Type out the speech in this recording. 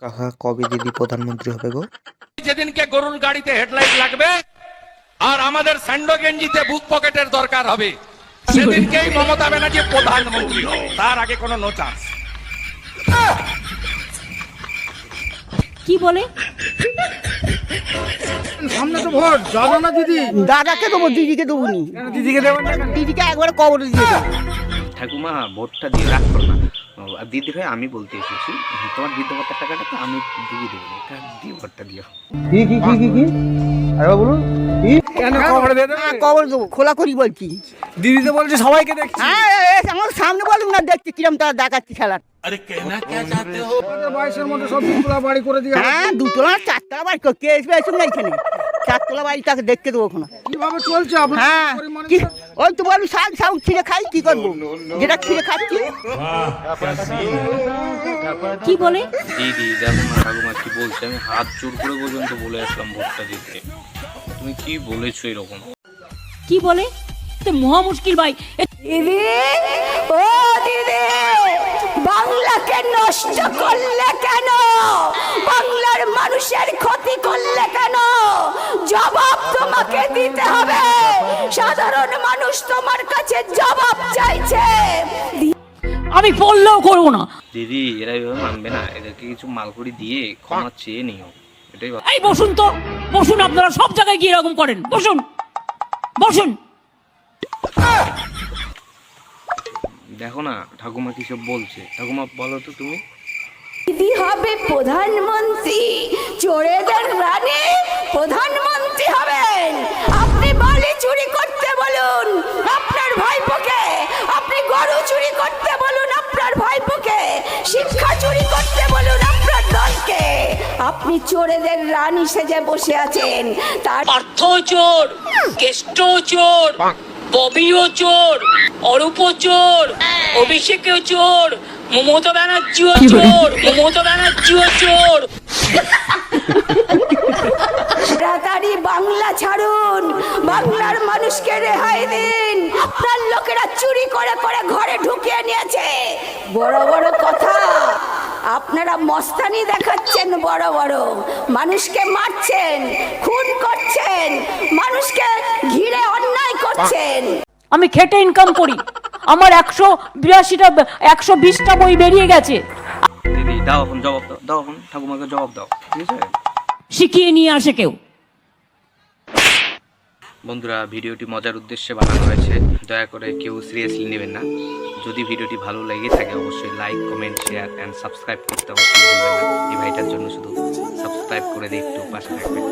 কাকা কবে দিদি প্রধানমন্ত্রী হবে গো? যেদিনকে গরুর গাড়িতে হেডলাইট লাগবে আর আমাদের স্যান্ডো গেঞ্জিতে বুক পকেটের দরকার হবে সেদিনকেই মমতা ব্যানার্জি প্রধানমন্ত্রী হবে, তার আগে কোনো নো চান্স। কি বলে? সামনে তো ভোট, যাবো না দিদি? দাদাকে দেবো, দিদিকে দেবো নি। দিদিকে দেবেন না? দিদিকে একবারে কবর দিয়ে দেবো। ঠাকুমা ভোটটা দিয়ে রাগ করো না। আর দিদি ভাই আমি বলতে এসেছি, তোমার বৃদ্ধ ভাতার টাকাটা তো আমি দিয়ে দেবো, এটা দিয়ে ভোটটা দিও। কি আরে বলুন কি কেন কবর দিয়ে দেবে? হ্যাঁ, কবর দেবো, খোলা করি বলছি। দিদি তো বলছে সবাইকে দেখছি। হ্যাঁ, আমার সামনে বলুন না, দেখছি কিরম তারা দেখাচ্ছি খেলার। আমাদের বয়সের মধ্যে সব দুতলা বাড়ি করে দিয়ে হ্যাঁ, দুতলা না চারতলা বাড়ি কে এসবে এসব না এখানে। চারতলা বাড়ি তাকে দেখতে দেবো ওখানে। কিভাবে চলছে আপনার হ্যাঁ, পরিমাণে? কি ওই তো বলুন শাক শাক ছিঁড়ে খাই, কি করবো যেটা ছিঁড়ে খাচ্ছি। কি বলে? দিদি দেখো না ঠাকুমা কি বলছে, আমি হাত জোর করে পর্যন্ত বলে আসলাম ভোটটা দিতে, তুমি কি বলেছো এরকম? কি বলে? তো মহা মুশকিল ভাই। দিদি, ও দিদি, বাংলাকে নষ্ট করলে কেন? বাংলার মানুষের ক্ষতি করলে কেন? জবাব তোমাকে দিতে হবে। সাধারণ মানুষ তোমার কাছে জবাব চাইছে। আমি বললেও করবো না। দিদি এরা এভাবে মানবে না, এদেরকে কিছু মালকুড়ি দিয়ে ক্ষমা চেয়ে নিও, এটাই ভালো। এই বসুন তো, বসুন, আপনারা সব জায়গায় গিয়ে এরকম করেন। বসুন বসুন। দেখো না ঠাকুমা কি সব বলছে, ঠাকুমা বলো তো তুমি। দিদি হবে প্রধানমন্ত্রী, চোরেদের রানী প্রধানমন্ত্রী হবেন। আপনি বালি চুরি করতে বলুন আপনার ভাইপোকে, আপনি গরু চুরি করতে বলুন আপনার ভাইপোকে, শিক্ষা চুরি করতে বলুন আপনার দলকে। আপনি চোরেদের রানী সেজে বসে আছেন। তার পার্থ চোর, কেষ্ট চোর, ববিও চোর, অরূপ চোর, অভিষেকও চোর, মমতা ব্যানার্জিও চোর, মমতা ব্যানার্জিও চোর। তাড়াতাড়ি বাংলা ছাড়ুন, বাংলার মানুষকে রেহাই দিন। আপনার লোকেরা চুরি করে করে ঘরে ঢুকিয়ে নিয়েছে। বড় বড় কথা, আপনারা মস্তানি দেখাচ্ছেন বড় বড়, মানুষকে মারছেন, খুন করছেন, মানুষকে ঘিরে অন্যায় করছেন। আমি খেটে ইনকাম করি, আমার 182টা 120টা বই বেরিয়ে গেছে। দিদি দাও এখন জবাব দাও, দাও এখন ঠাকুমাকে জবাব দাও, ঠিক আছে? শিখিয়ে নিয়ে আসে কেউ। বন্ধুরা ভিডিওটি মজার উদ্দেশ্যে বানানো হয়েছে, দয়া করে কেউ সিরিয়াসলি নেবেন না। যদি ভিডিওটি ভালো লেগে থাকে অবশ্যই like, comment, share and subscribe করতে অবশ্যই ভুলবেন না। এই ভাইটার জন্য শুধু সাবস্ক্রাইব করে দিয়ে একটু পাশে থাকবেন।